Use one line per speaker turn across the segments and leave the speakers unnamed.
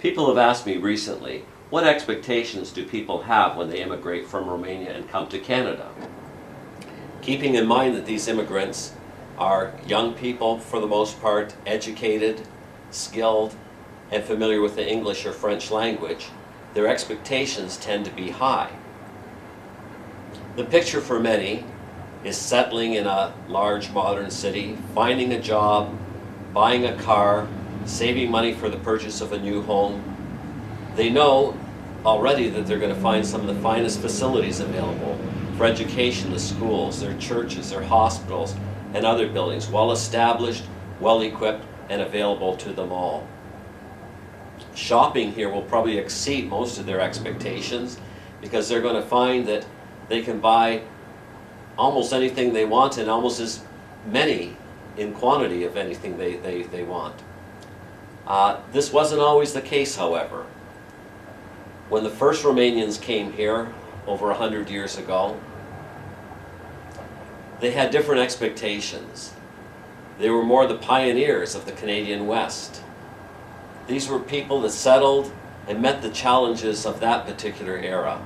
People have asked me recently, what expectations do people have when they immigrate from Romania and come to Canada? Keeping in mind that these immigrants are young people for the most part, educated, skilled, and familiar with the English or French language, their expectations tend to be high. The picture for many is settling in a large modern city, finding a job, buying a car, saving money for the purchase of a new home. They know already that they're going to find some of the finest facilities available for education, the schools, their churches, their hospitals, and other buildings, well established, well equipped, and available to them all. Shopping here will probably exceed most of their expectations because they're going to find that they can buy almost anything they want and almost as many in quantity of anything they want. This wasn't always the case, however. When the first Romanians came here over 100 years ago, they had different expectations. They were more the pioneers of the Canadian West. These were people that settled and met the challenges of that particular era.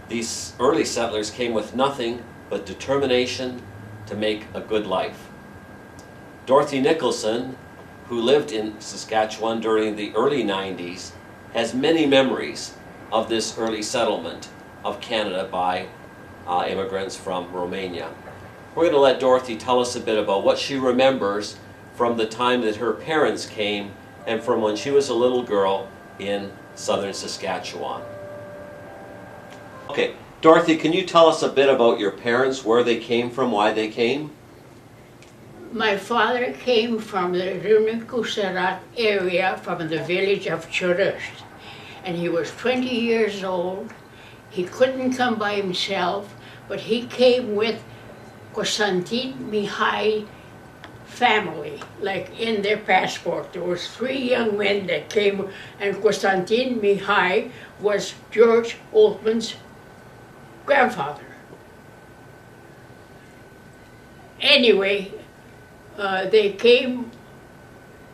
These early settlers came with nothing but determination to make a good life. Dorothy Nicholson, who lived in Saskatchewan during the early 90s, has many memories of this early settlement of Canada by immigrants from Romania. We're going to let Dorothy tell us a bit about what she remembers from the time that her parents came and from when she was a little girl in southern Saskatchewan. Okay, Dorothy, can you tell us a bit about your parents, where they came from, why they came?
My father came from the Rârnicu area, from the village of Ciorăști, and he was 20 years old. He couldn't come by himself, but he came with Constantin Mihai family, like in their passport. There was 3 young men that came, and Constantin Mihai was George Oldman's grandfather. Anyway, they came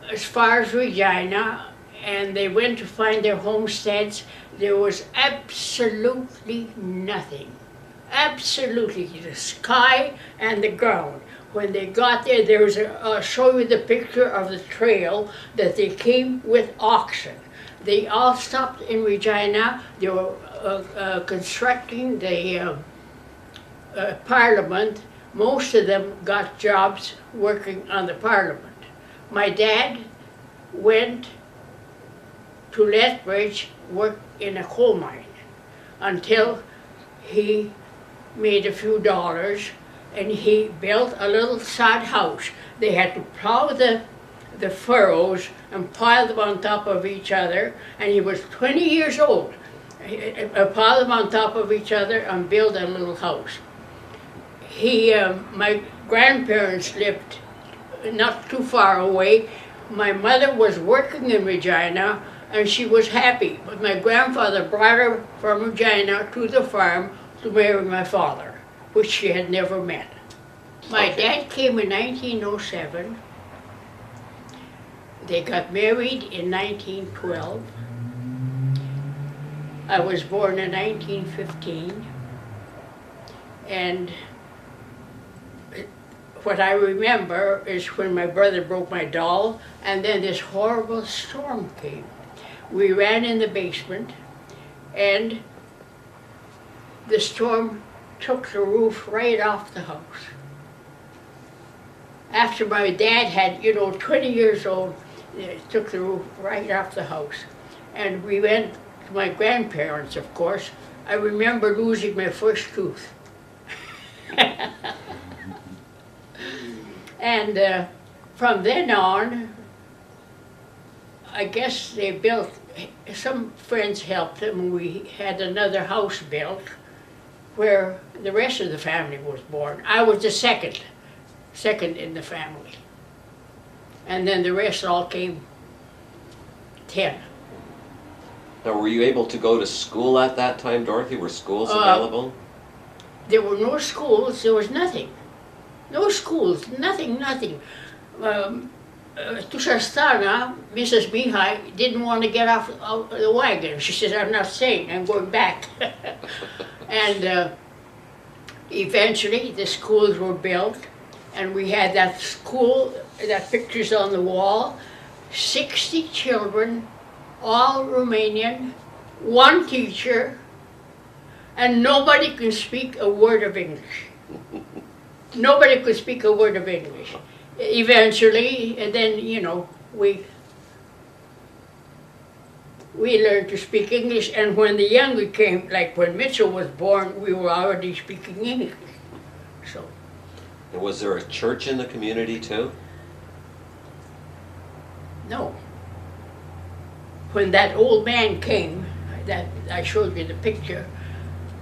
as far as Regina, and they went to find their homesteads. There was absolutely nothing. Absolutely, the sky and the ground. When they got there, there was I'll show you the picture of the trail that they came with oxen. They all stopped in Regina. They were constructing the parliament. Most of them got jobs working on the parliament. My dad went to Lethbridge, worked in a coal mine until he made a few dollars, and he built a little sod house. They had to plow the furrows and pile them on top of each other, and he was 20 years old. Pile them on top of each other and build a little house. My grandparents lived not too far away. My mother was working in Regina, and she was happy, but my grandfather brought her from Regina to the farm to marry my father, which she had never met. My dad came in 1907. They got married in 1912. I was born in 1915, and what I remember is when my brother broke my doll, and then this horrible storm came. We ran in the basement, and the storm took the roof right off the house. After my dad had, 20 years old, it took the roof right off the house. And we went to my grandparents, of course. I remember losing my first tooth. And from then on, I guess they built, some friends helped them, and we had another house built where the rest of the family was born. I was the second in the family. And then the rest all came 10.
Now, were you able to go to school at that time, Dorothy? Were schools available?
There were no schools, there was nothing. No schools, nothing. Tushastana, Mrs. Mihai didn't want to get off the wagon. She says, I'm not staying, I'm going back. And eventually the schools were built, and we had that school, that picture's on the wall, 60 children, all Romanian, one teacher, and nobody could speak a word of English. Nobody could speak a word of English. Eventually, and then, you know, we learned to speak English, and when the younger came, like when Mitchell was born, we were already speaking English. So.
And was there a church in the community too?
No. When that old man came, that I showed you the picture,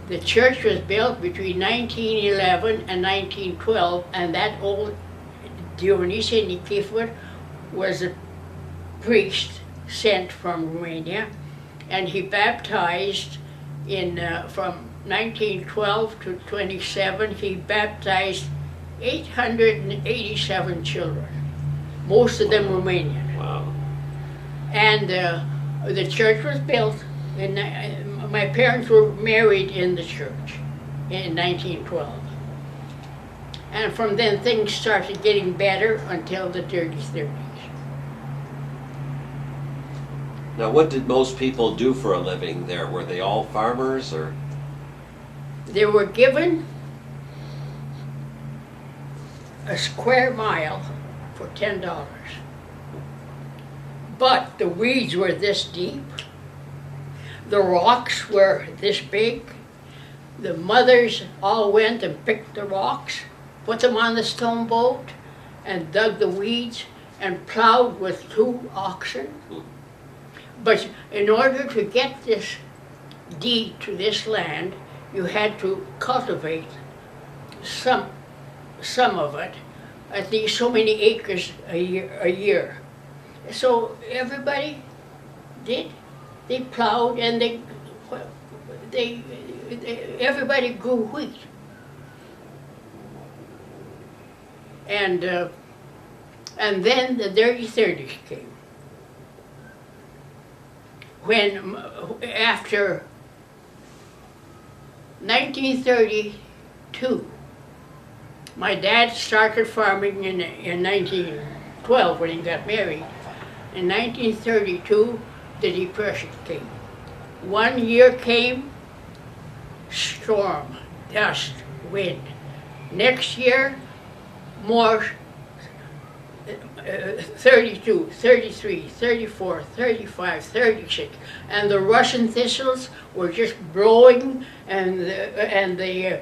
the church was built between 1911 and 1912, and that old Dionysian Nikifor was a priest sent from Romania, and he baptized in from 1912 to 27. He baptized 887 children, most of them Romanian.
Wow.
And the church was built, and my parents were married in the church in 1912. And from then things started getting better until the 30s.
Now, what did most people do for a living there? Were they all farmers, or?
They were given a square mile for $10. But the weeds were this deep, the rocks were this big, the mothers all went and picked the rocks, put them on the stone boat, and dug the weeds, and plowed with 2 oxen. But in order to get this deed to this land, you had to cultivate some of it, at least so many acres a year. So everybody did. They plowed, and everybody grew wheat. And then the dirty 30s came. When, after 1932, my dad started farming in 1912 when he got married. In 1932, the Depression came. 1 year came, storm, dust, wind. Next year, more 32, 33, 34, 35, 36, and the Russian thistles were just blowing, and the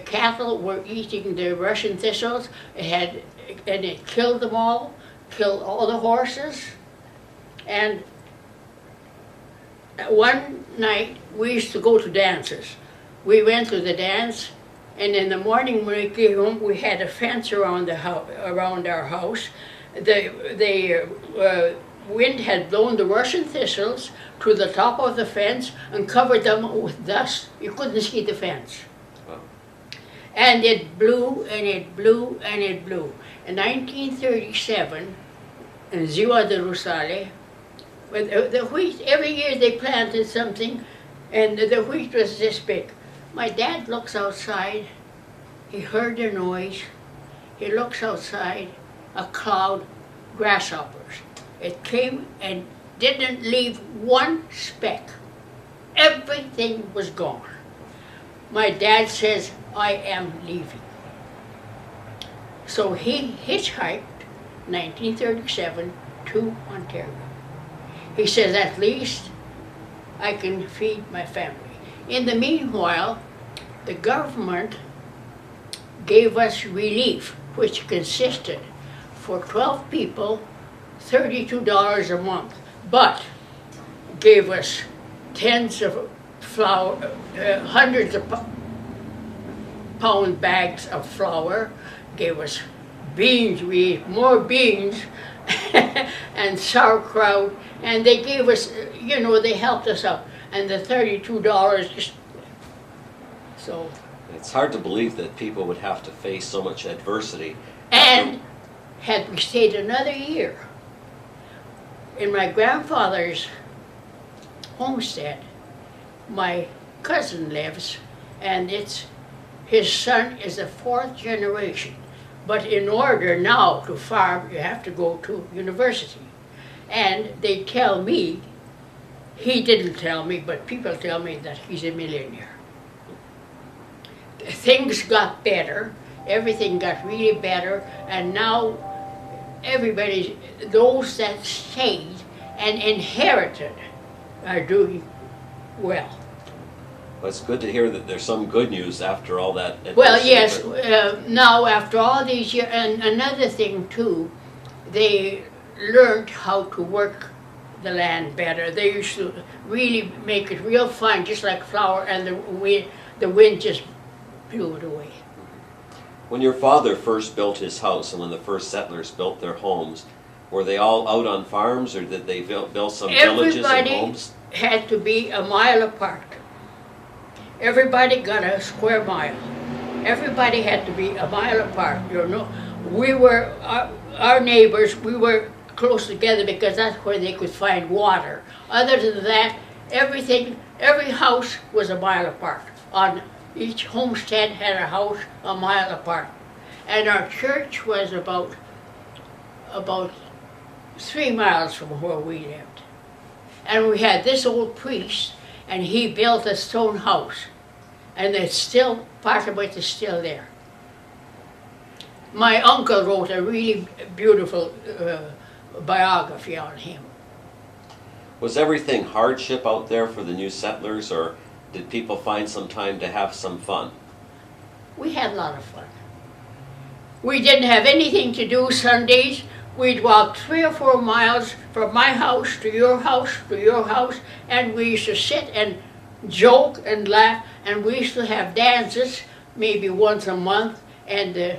cattle were eating the Russian thistles. And it killed them all, killed all the horses. And one night we used to go to dances. We went to the dance, and in the morning when we came home, we had a fence around our house. The wind had blown the Russian thistles to the top of the fence and covered them with dust. You couldn't see the fence. Wow. And it blew, and it blew, and it blew. In 1937, in Ziua de Rusale, the wheat, every year they planted something, and the wheat was this big. My dad looks outside, he heard a noise, he looks outside, a cloud, grasshoppers. It came and didn't leave one speck. Everything was gone. My dad says, I am leaving. So he hitchhiked, 1937, to Ontario. He says, at least I can feed my family. In the meanwhile, the government gave us relief, which consisted, for 12 people, $32 a month, but gave us tens of flour, hundreds of pound bags of flour, gave us beans, we ate more beans, and sauerkraut, and they gave us, you know, they helped us out. And the $32 just, so.
It's hard to believe that people would have to face so much adversity.
And had we stayed another year in my grandfather's homestead, my cousin lives, and his son is the 4th generation. But in order now to farm, you have to go to university. And they tell me, he didn't tell me, but people tell me that he's a millionaire. Things got better, everything got really better, and now everybody, those that stayed and inherited, are doing well.
Well, it's good to hear that there's some good news after all that.
Well, yes, now after all these years, and another thing too, they learned how to work the land better. They used to really make it real fine, just like flour, and the wind just blew it away.
When your father first built his house and when the first settlers built their homes, were they all out on farms, or did they build some villages and homes?
Everybody had to be a mile apart. Everybody got a square mile. Everybody had to be a mile apart, you know. We were, our neighbors, we were close together because that's where they could find water. Other than that, every house was a mile apart. Each homestead had a house a mile apart. And our church was about 3 miles from where we lived. And we had this old priest, and he built a stone house. And it's still, part of it is still there. My uncle wrote a really beautiful biography on him.
Was everything hardship out there for the new settlers, or did people find some time to have some fun?
We had a lot of fun. We didn't have anything to do Sundays. We'd walk 3 or 4 miles from my house to your house to your house, and we used to sit and joke and laugh, and we used to have dances maybe once a month, and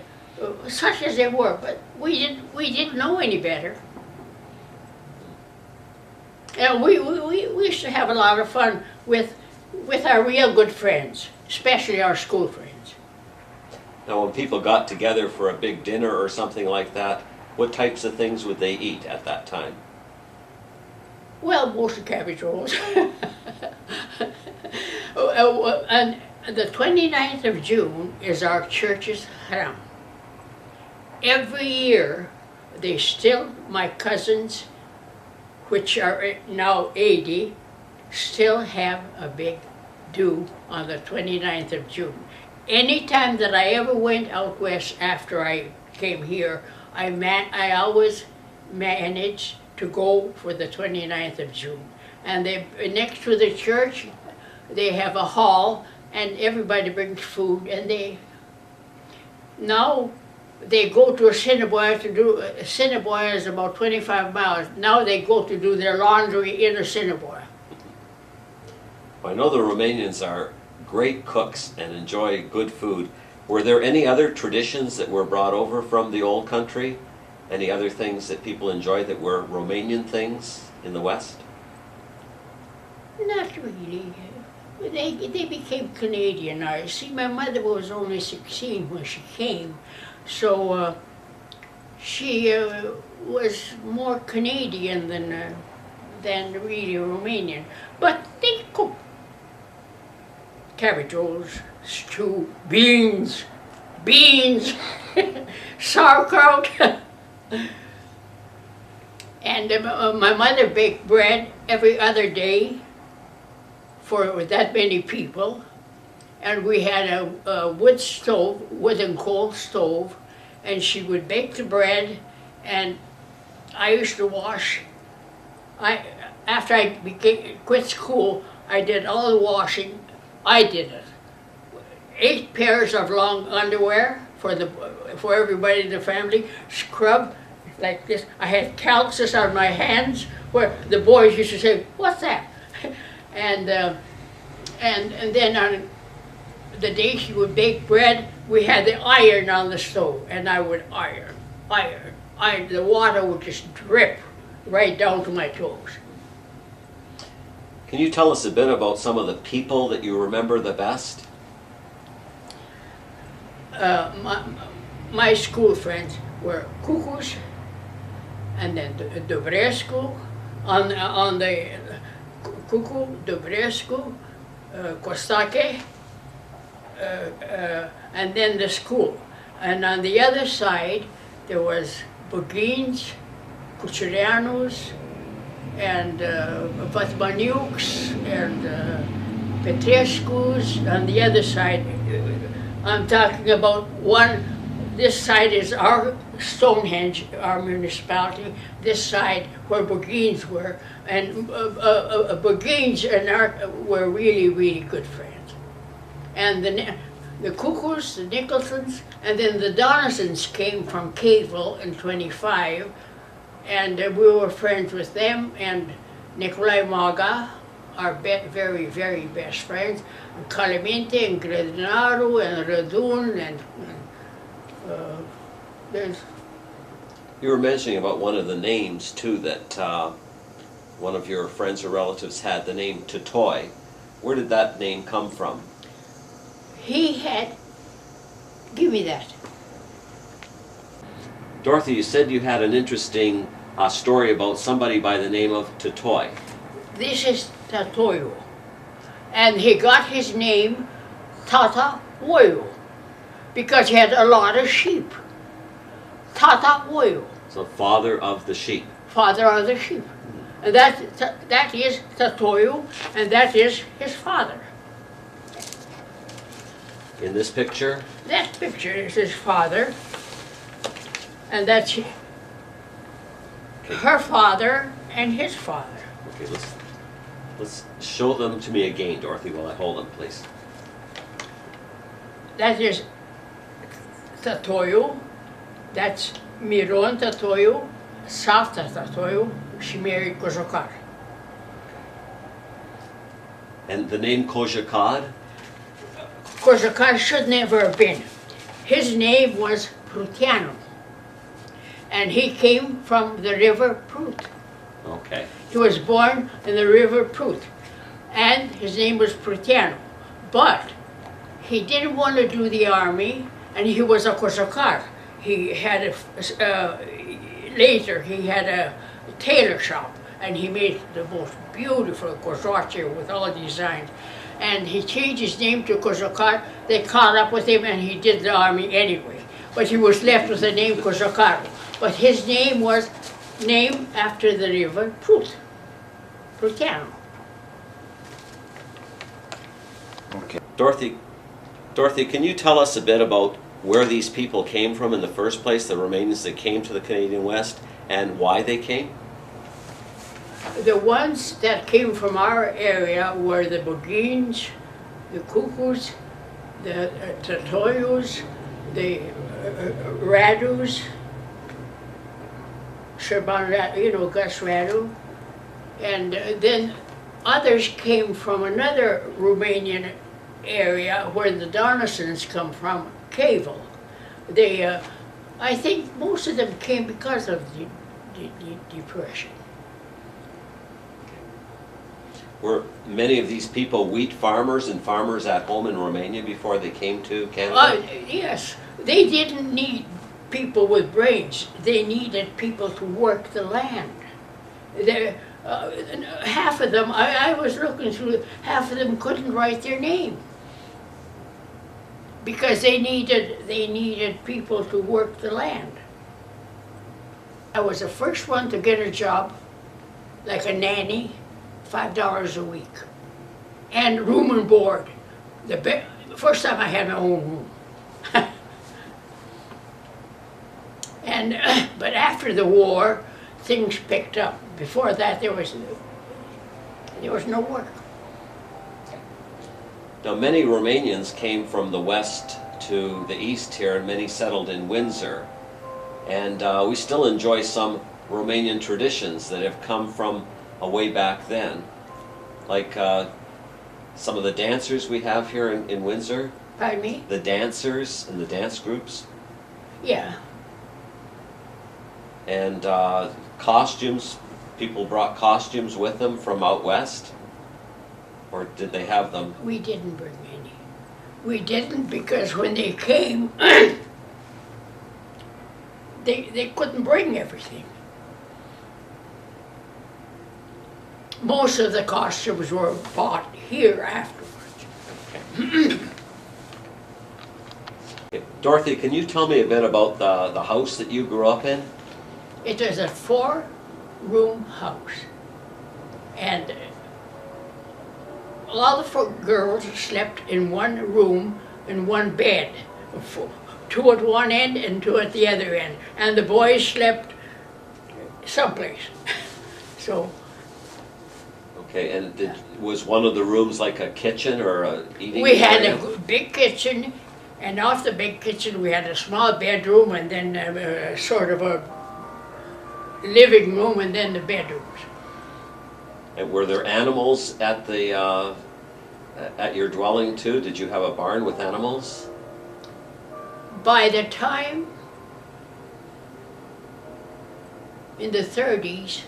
such as they were, but we didn't know any better. And we used to have a lot of fun with our real good friends, especially our school friends.
Now, when people got together for a big dinner or something like that, what types of things would they eat at that time?
Well, mostly cabbage rolls. And the 29th of June is our church's haram. Every year, they still, my cousins, which are now 80, still have a big do on the 29th of June. Anytime that I ever went out west after I came here, I always managed to go for the 29th of June. And next to the church, they have a hall, and everybody brings food, and now they go to Assiniboia to do, Assiniboia is about 25 miles. Now they go to do their laundry in Assiniboia.
I know the Romanians are great cooks and enjoy good food. Were there any other traditions that were brought over from the old country? Any other things that people enjoyed that were Romanian things in the West?
Not really. They became Canadianized. See, my mother was only 16 when she came, so she was more Canadian than really Romanian. But they cooked cabbage rolls, stew, beans, sauerkraut. And my mother baked bread every other day for that many people, and we had a wood stove, wood and coal stove, and she would bake the bread, and I used to wash. After I quit school, I did all the washing. I did it. 8 pairs of long underwear for everybody in the family, scrub like this. I had calluses on my hands where the boys used to say, "What's that?" And then on the day she would bake bread, we had the iron on the stove, and I would iron. The water would just drip right down to my toes.
Can you tell us a bit about some of the people that you remember the best?
My school friends. were Cuckoos, and then Dobrescu, on the Cuckoo, Dobrescu, Costake, and then the school. And on the other side, there was Bugins, Cucurianus, and Vatmaniuks, and Petrescus. On the other side, I'm talking about one, this side is our Stonehenge, our municipality, this side where Bugins were, and Bugins and our were really, really good friends. And the Cuckoos, the Nicholsons, and then the Donisons came from Caveville in 25, and we were friends with them, and Nicolai Maga, our very, very best friends, and Clemente and Grednaru and Radun, and there's...
You were mentioning about one of the names too, that one of your friends or relatives had, the name Totoy. Where did that name come from?
He had... Give me that.
Dorothy, you said you had an interesting story about somebody by the name of Totoy.
This is Tatoyo, and he got his name Tata Woyo because he had a lot of sheep. Tata Woyo.
So father of the sheep.
Father of the sheep. And that is Tatoyo, and that is his father.
In this picture?
That picture is his father, and that's her father and his father.
Okay, let's show them to me again, Dorothy, while I hold them, please.
That is Tatoyo, that's Miron Tatoyo, Savta Tatoyo. She married Kozhokar.
And the name Kozhokar?
Kozhokar should never have been. His name was Prutiano, and he came from the river Prut.
Okay.
He was born in the river Prut, and his name was Prutiano. But he didn't want to do the army, and he was a Kozhokar. He had later he had a tailor shop, and he made the most beautiful kozhache with all the designs. And he changed his name to Kozhokar. They caught up with him, and he did the army anyway. But he was left with the name Kozhokar. But his name was named after the river Prut, Prutiano.
Okay. Dorothy, can you tell us a bit about where these people came from in the first place, the Romanians that came to the Canadian West, and why they came?
The ones that came from our area were the Bugins, the Cuckoos, the Tatoyos, the Radus, Sherban, Gus Radu, and then others came from another Romanian area where the Donisons come from, Caveville. They, I think most of them came because of the Depression.
Were many of these people wheat farmers and farmers at home in Romania before they came to Canada?
Yes. They didn't need people with brains. They needed people to work the land. Half of them, I was looking through, half of them couldn't write their name because they needed people to work the land. I was the first one to get a job, like a nanny, $5 a week, and room and board. The first time I had my own room. And but after the war, things picked up. Before that, there was no work.
Now, many Romanians came from the west to the east here, and many settled in Windsor. And we still enjoy some Romanian traditions that have come from way back then, like some of the dancers we have here in Windsor.
Pardon me?
The dancers and the dance groups.
Yeah.
And costumes, people brought costumes with them from out west? Or did they have them?
We didn't bring any. We didn't because when they came, they couldn't bring everything. Most of the costumes were bought here afterwards.
Dorothy, can you tell me a bit about the house that you grew up in?
It was a 4-room house, and all the girls slept in one room, in one bed, 2 at one end and 2 at the other end, and the boys slept someplace. So.
Okay, and was one of the rooms like a kitchen or a eating
We had
area?
a big kitchen, and off the big kitchen we had a small bedroom, and then sort of a living room, and then the bedrooms.
And were there animals at the at your dwelling too? Did you have a barn with animals?
By the time in the 30s,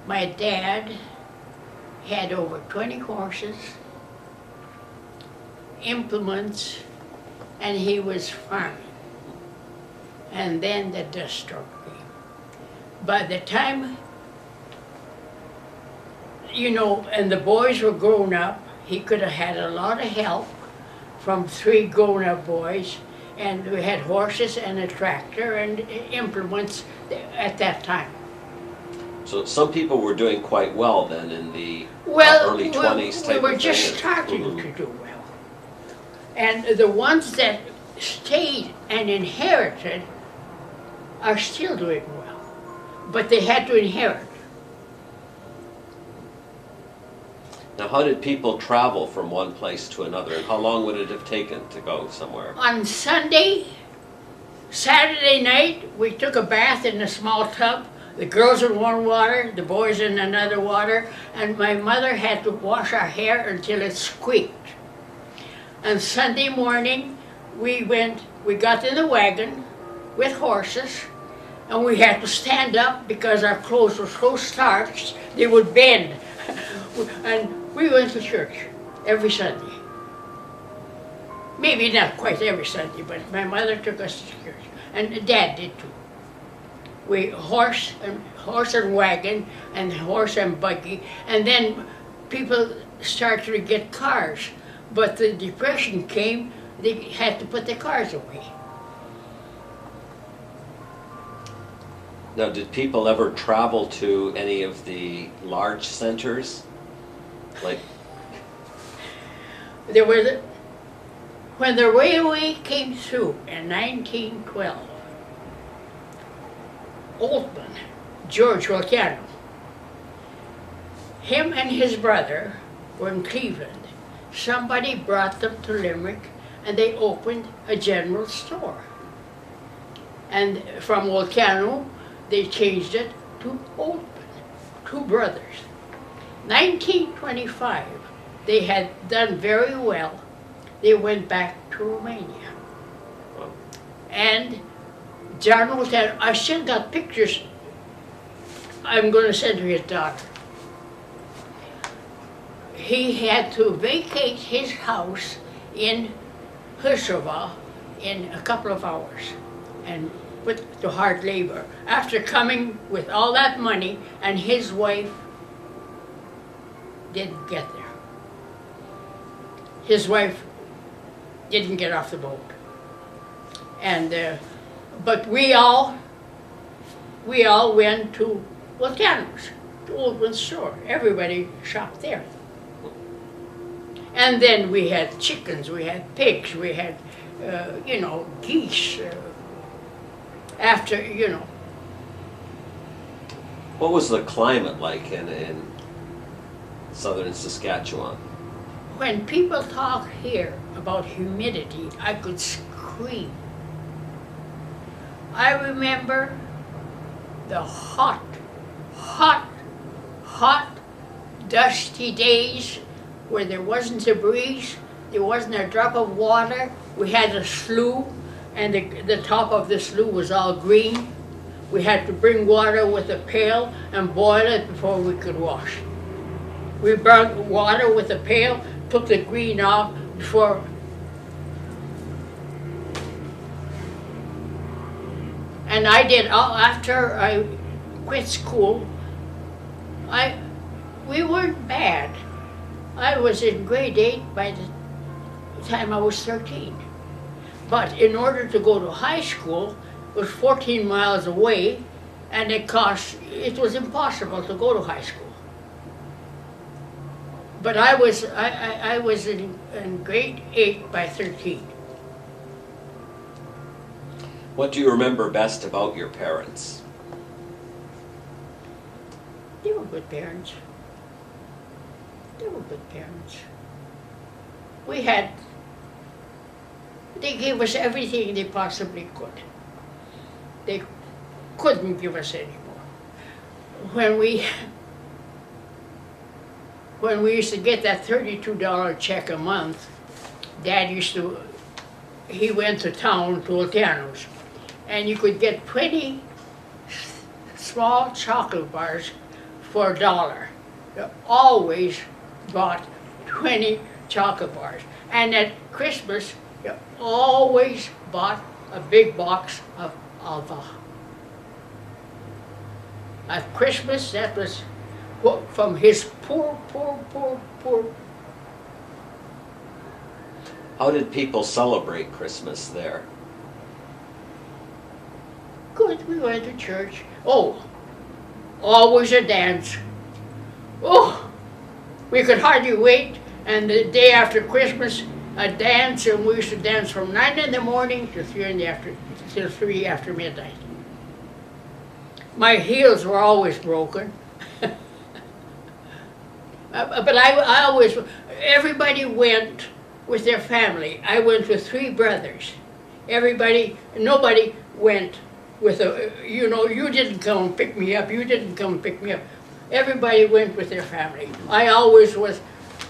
my dad had over 20 horses, implements, and he was farming. And then the dust storm came. By the time, you know, and the boys were grown up, he could have had a lot of help from 3 grown-up boys, and we had horses and a tractor and implements at that time.
So some people were doing quite well then in the
Well,
early 20s type
we were
of
just
thing.
starting
Mhm.
to do well. And the ones that stayed and inherited are still doing well. But they had to inherit.
Now, how did people travel from one place to another, and how long would it have taken to go somewhere?
On Saturday night, we took a bath in a small tub. The girls in one water, the boys in another water, and my mother had to wash our hair until it squeaked. And Sunday morning, we got in the wagon with horses, and we had to stand up because our clothes were so starched, they would bend. And we went to church every Sunday. Maybe not quite every Sunday, but my mother took us to church, and Dad did too. We horse and wagon and horse and buggy, and then people started to get cars. But the Depression came, they had to put the cars away.
Now, did people ever travel to any of the large centers? Like,
There was when the railway came through in 1912, Oldman, George Volcano, him and his brother were in Cleveland. Somebody brought them to Limerick, and they opened a general store. And from Volcano, they changed it to Oldman, 2 brothers. 1925, they had done very well. They went back to Romania. And John Volcano, I still got pictures I'm going to send to his daughter. He had to vacate his house in Husserva in a couple of hours and put to hard labor. After coming with all that money, and his wife didn't get there. His wife didn't get off the boat. And but we all went to Volcano's, to Oldman's store. Everybody shopped there. And then we had chickens, we had pigs, we had, you know, geese. After, you know.
what was the climate like in southern Saskatchewan?
When people talk here about humidity, I could scream. I remember the hot, dusty days where there wasn't a breeze, there wasn't a drop of water. We had a slough, and the top of the slough was all green. We had to bring water with a pail and boil it before we could wash. We brought water with a pail, took the green off before. And I did, after I quit school, we weren't bad. I was in grade 8 by the time I was 13. But in order to go to high school, it was 14 miles away, and it was impossible to go to high school. But I was in grade 8 by 13.
What do you remember best about your parents?
They were good parents. They were good parents. They gave us everything they possibly could. They couldn't give us any more. When we used to get that $32 check a month, Dad he went to town to Oteano's, and you could get 20 small chocolate bars for $1. You always bought 20 chocolate bars. And at Christmas, you always bought a big box of Alva. At Christmas, that was from his poor.
How did people celebrate Christmas there?
Good, we went to church. Oh, always a dance. Oh, we could hardly wait. And the day after Christmas, a dance, and we used to dance from 9 in the morning to 3 after midnight. My heels were always broken. But I always, everybody went with their family. I went with 3 brothers. Nobody went with you didn't come and pick me up, you didn't come and pick me up. Everybody went with their family. I always was,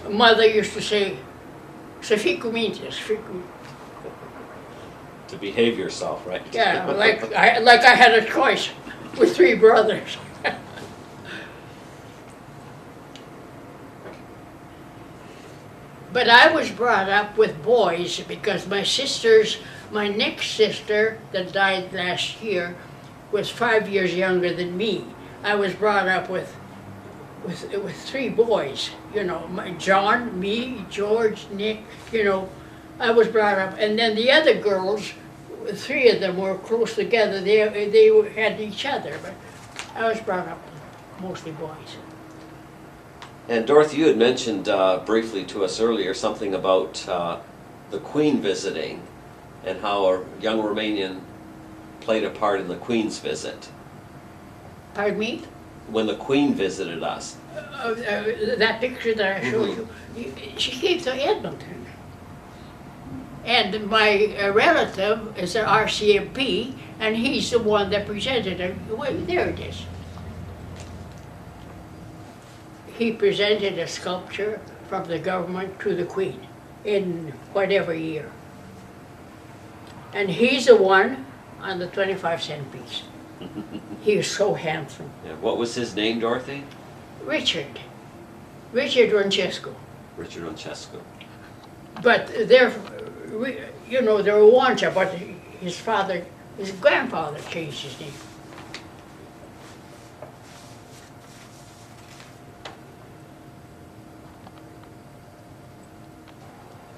Mother used to say, "Să fii cu minte, să fii cu."
To behave yourself, right?
Yeah, like I had a choice with 3 brothers. But I was brought up with boys because my next sister that died last year was 5 years younger than me. I was brought up with 3 boys, John, me, George, Nick, I was brought up. And then the other girls, 3 of them were close together. They had each other, but I was brought up with mostly boys.
And Dorothy, you had mentioned briefly to us earlier something about the Queen visiting and how a young Romanian played a part in the Queen's visit.
Pardon me?
When the Queen visited us.
That picture that I showed you, she came to Edmonton. And my relative is an RCMP, and he's the one that presented her. Well, there it is. He presented a sculpture from the government to the Queen in whatever year. And he's the one on the 25-cent piece. He was so handsome.
Yeah. What was his name, Dorothy?
Richard Roncesco.
Richard Roncesco.
But they're Wancha, but his grandfather changed his name.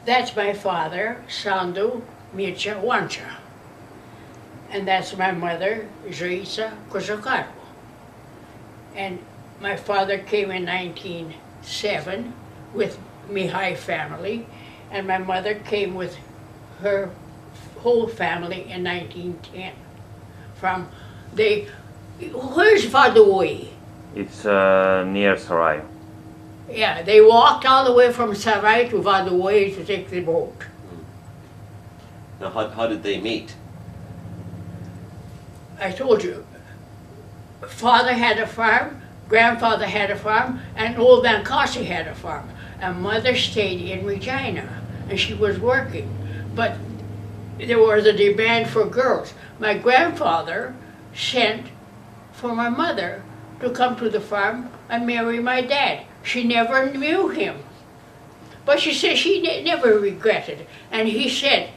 That's my father, Sandu Mircea Wancha. And that's my mother, Joița Cojocaru. And my father came in 1907 with Mihai family, and my mother came with her whole family in 1910. Where's Vadoi?
It's near Sarai.
Yeah, they walked all the way from Sarai to Vadoi to take the boat.
Now, how did they meet?
I told you, father had a farm, grandfather had a farm, and old man Kasi had a farm. And mother stayed in Regina, and she was working. But there was a demand for girls. My grandfather sent for my mother to come to the farm and marry my dad. She never knew him. But she said she never regretted it. And he said,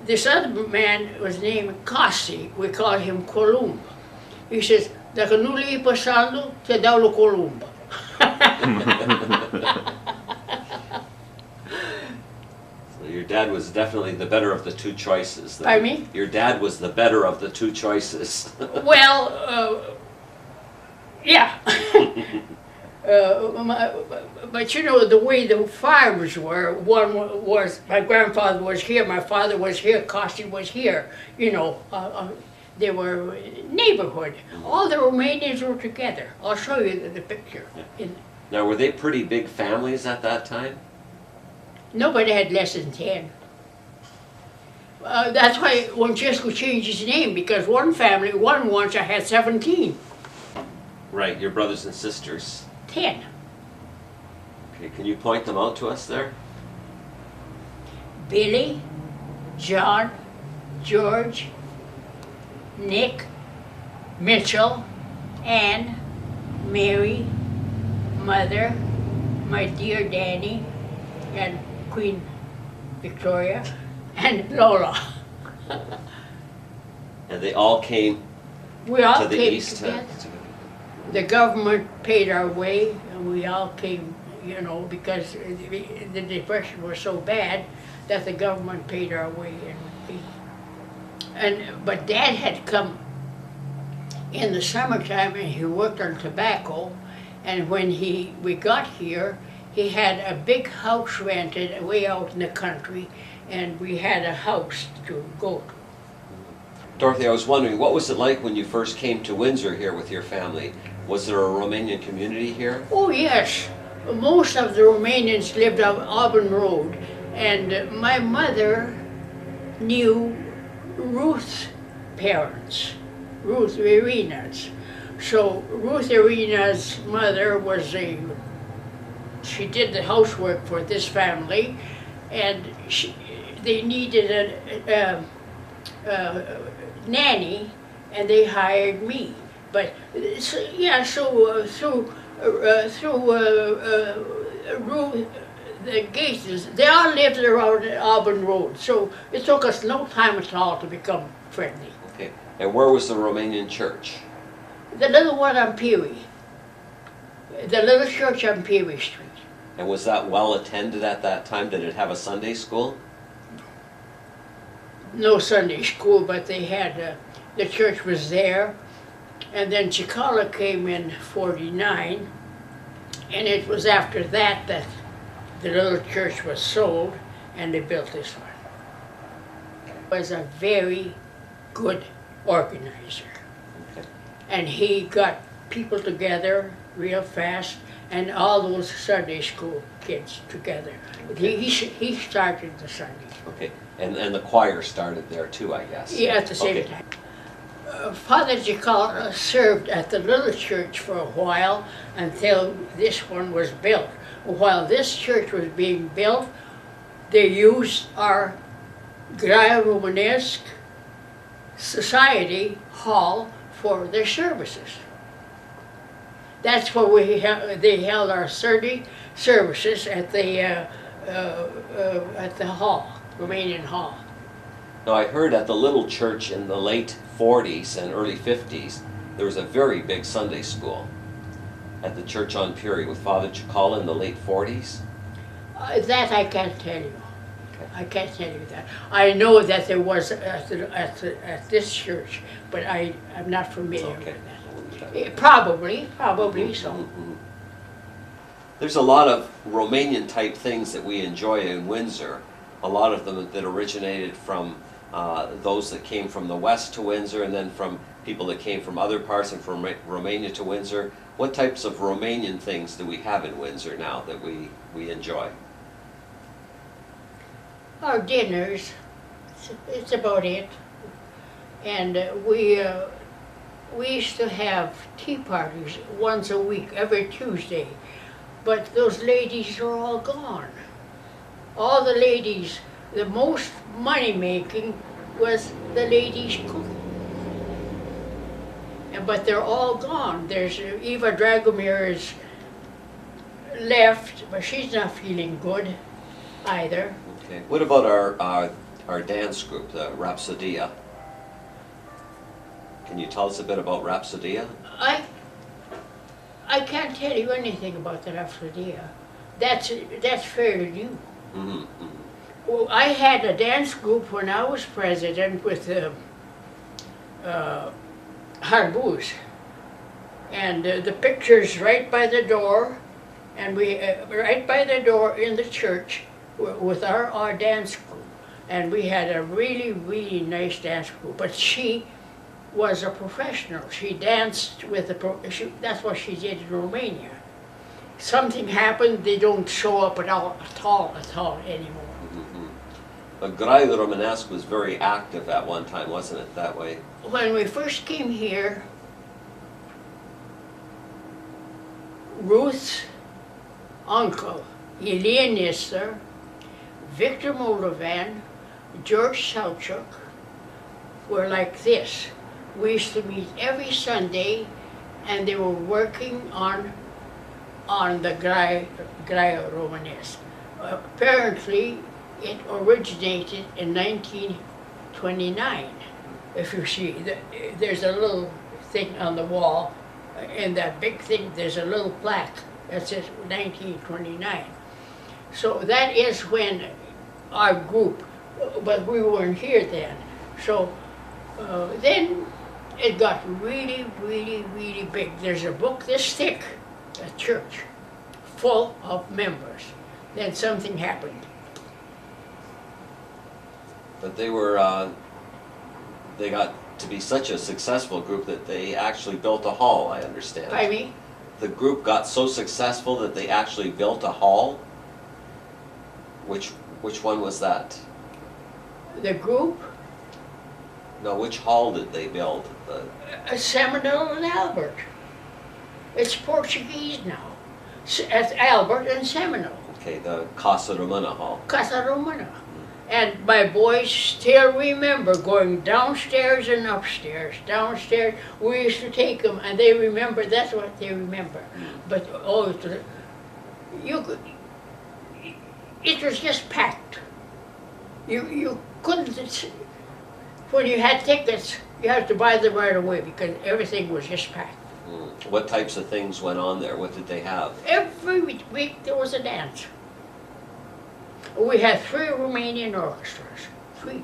this other man was named Cossi. We call him Columba. He says, "Dacă nu le iei pe Sandu, te dau lui Columba."
So your dad was definitely the better of the two choices.
Pardon me?
Your dad was the better of the two choices.
Well, yeah. But you know, the way the farms were, one was, my grandfather was here, my father was here, Cossi was here, you know, they were neighborhood. All the Romanians were together. I'll show you the picture.
Now, were they pretty big families at that time?
Nobody had less than 10. That's why Francesco changed his name, because one family, one once had 17.
Right, your brothers and sisters.
10.
Okay, can you point them out to us there?
Billy, John, George, Nick, Mitchell, Ann, Mary, Mother, my dear Danny, and Queen Victoria, and Lola.
And they all came
We all
to the
came
east.
together. The government paid our way, and we all came, you know, because the depression was so bad that the government paid our way, but Dad had come in the summertime, and he worked on tobacco, and when we got here, he had a big house rented way out in the country, and we had a house to go to.
Dorothy, I was wondering, what was it like when you first came to Windsor here with your family? Was there a Romanian community here?
Oh yes, most of the Romanians lived on Auburn Road, and my mother knew Ruth's parents, Ruth Irina's. So Ruth Irina's mother she did the housework for this family, and they needed a nanny, and they hired me. But through Ruth, the Gates, they all lived around Auburn Road, so it took us no time at all to become friendly.
Okay, and where was the Romanian church?
The little one on Peary, the little church on Peary Street.
And was that well attended at that time? Did it have a Sunday school?
No Sunday school, but they had, the church was there. And then Chicala came in '49, and it was after that that the little church was sold, and they built this one. He was a very good organizer.
Okay.
And he got people together real fast, and all those Sunday school kids together.
Okay.
He started the Sunday.
Okay, and the choir started there too, I guess?
Yeah, at the same
Okay.
time. Father Chicala served at the little church for a while until this one was built. While this church was being built, they used our Graiul Românesc Society Hall for their services. That's where they held our services at the hall, Romanian Hall.
Now, I heard at the little church in the late 40s and early 50s, there was a very big Sunday school at the church on Peary with Father Chicala in the late 40s.
That I can't tell you.
Okay.
I can't tell you that. I know that there was at this church, but I'm not familiar
Okay.
with that. Probably so.
Mm-hmm. There's a lot of Romanian type things that we enjoy in Windsor. A lot of them that originated from those that came from the west to Windsor, and then from people that came from other parts and from Romania to Windsor. What types of Romanian things do we have in Windsor now that we enjoy?
Our dinners, it's about it. And we used to have tea parties once a week, every Tuesday. But those ladies are all gone. All the ladies, the most money making was the ladies cooking. But they're all gone. There's Eva Dragomir is left, but she's not feeling good either.
Okay. What about our our dance group, the Rhapsodia. Can you tell us a bit about Rhapsodia?
I can't tell you anything about the Rhapsodia. That's fairly new.
Mm-hmm, mm-hmm.
Well, I had a dance group when I was president with Harboos. And the picture's right by the door, and we, right by the door in the church with our dance group. And we had a really, really nice dance group. But she was a professional. She danced with that's what she did in Romania. Something happened, they don't show up at all anymore.
Mm-hmm. But Graiul Românesc was very active at one time, wasn't it, that way?
When we first came here, Ruth's uncle, Elian Nisler, Victor Moldovan, George Salchuk were like this. We used to meet every Sunday, and they were working on the Graiul Românesc. Apparently, it originated in 1929. If you see, there's a little thing on the wall. In that big thing, there's a little plaque that says 1929. So that is when our group, but we weren't here then. So then it got really, really, really big. There's a book this thick, a church, full of members. Then something happened.
But they were, they got to be such a successful group that they actually built a hall, I understand.
Pardon me?
The group got so successful that they actually built a hall? Which one was that?
The group?
No, which hall did they build?
Seminole and Albert. It's Portuguese now. It's Albert and Seminole.
Okay, the Casa Romana Hall.
Casa Romana. And my boys still remember going downstairs and upstairs. Downstairs, we used to take them, and they remember. That's what they remember. But oh, it was just packed. You couldn't. When you had tickets, you had to buy them right away because everything was just packed.
What types of things went on there? What did they have?
Every week there was a dance. We had 3 Romanian orchestras, 3.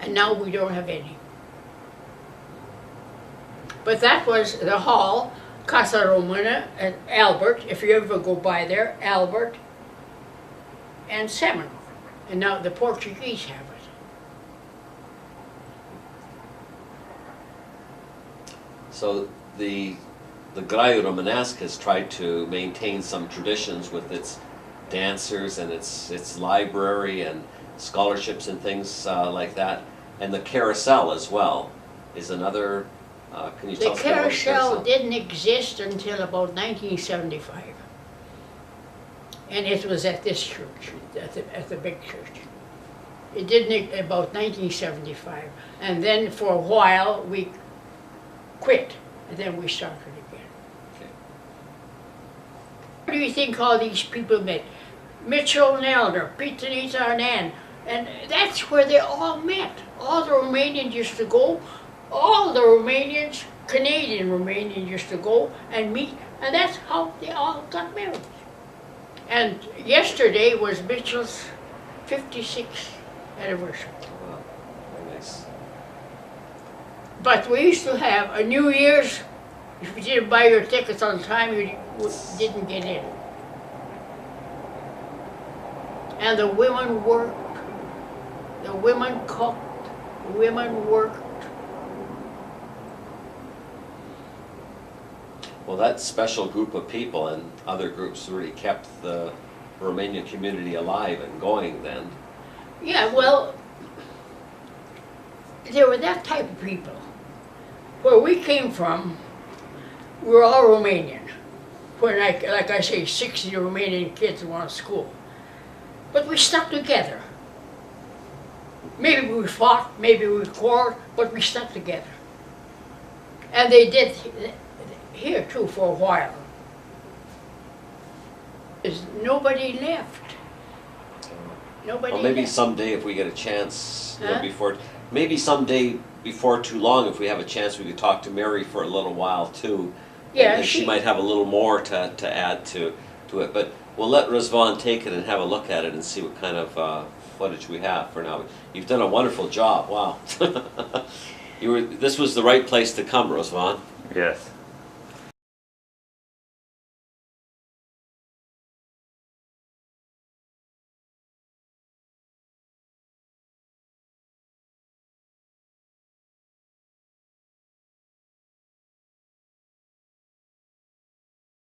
And now we don't have any. But that was the hall, Casa Romana, and Albert, if you ever go by there, Albert and Seminole. And now the Portuguese have it.
So the Graiul Românesc has tried to maintain some traditions with its dancers and its library and scholarships and things like that. And the carousel as well is another, can you tell us
The
about the
carousel didn't exist until about 1975. And it was at this church, at the big church. It didn't about 1975. And then for a while we quit, and then we started again. Where do you think all these people met? Mitchell and Elder, Pete and Ethan and Ann, and that's where they all met. All the Romanians used to go, all the Romanians, Canadian Romanians used to go and meet, and that's how they all got married. And yesterday was Mitchell's 56th anniversary.
Wow, very nice.
But we used to have a New Year's. If you didn't buy your tickets on time, you didn't get in. And the women worked, the women cooked, the women worked.
Well, that special group of people and other groups really kept the Romanian community alive and going then.
Yeah, well, there were that type of people. Where we came from, we were all Romanian. When, like I say, 60 Romanian kids were in school. But we stuck together. Maybe we fought, maybe we quarreled, but we stuck together. And they did here too for a while. Nobody left. Nobody.
Well, maybe
has.
someday if we get a chance, you know,
Huh?
maybe someday before too long, if we have a chance, we could talk to Mary for a little while too.
Yeah,
and she might have a little more to add to it. But we'll let Razvan take it and have a look at it and see what kind of footage we have for now. You've done a wonderful job. Wow. This was the right place to come, Razvan.
Yes.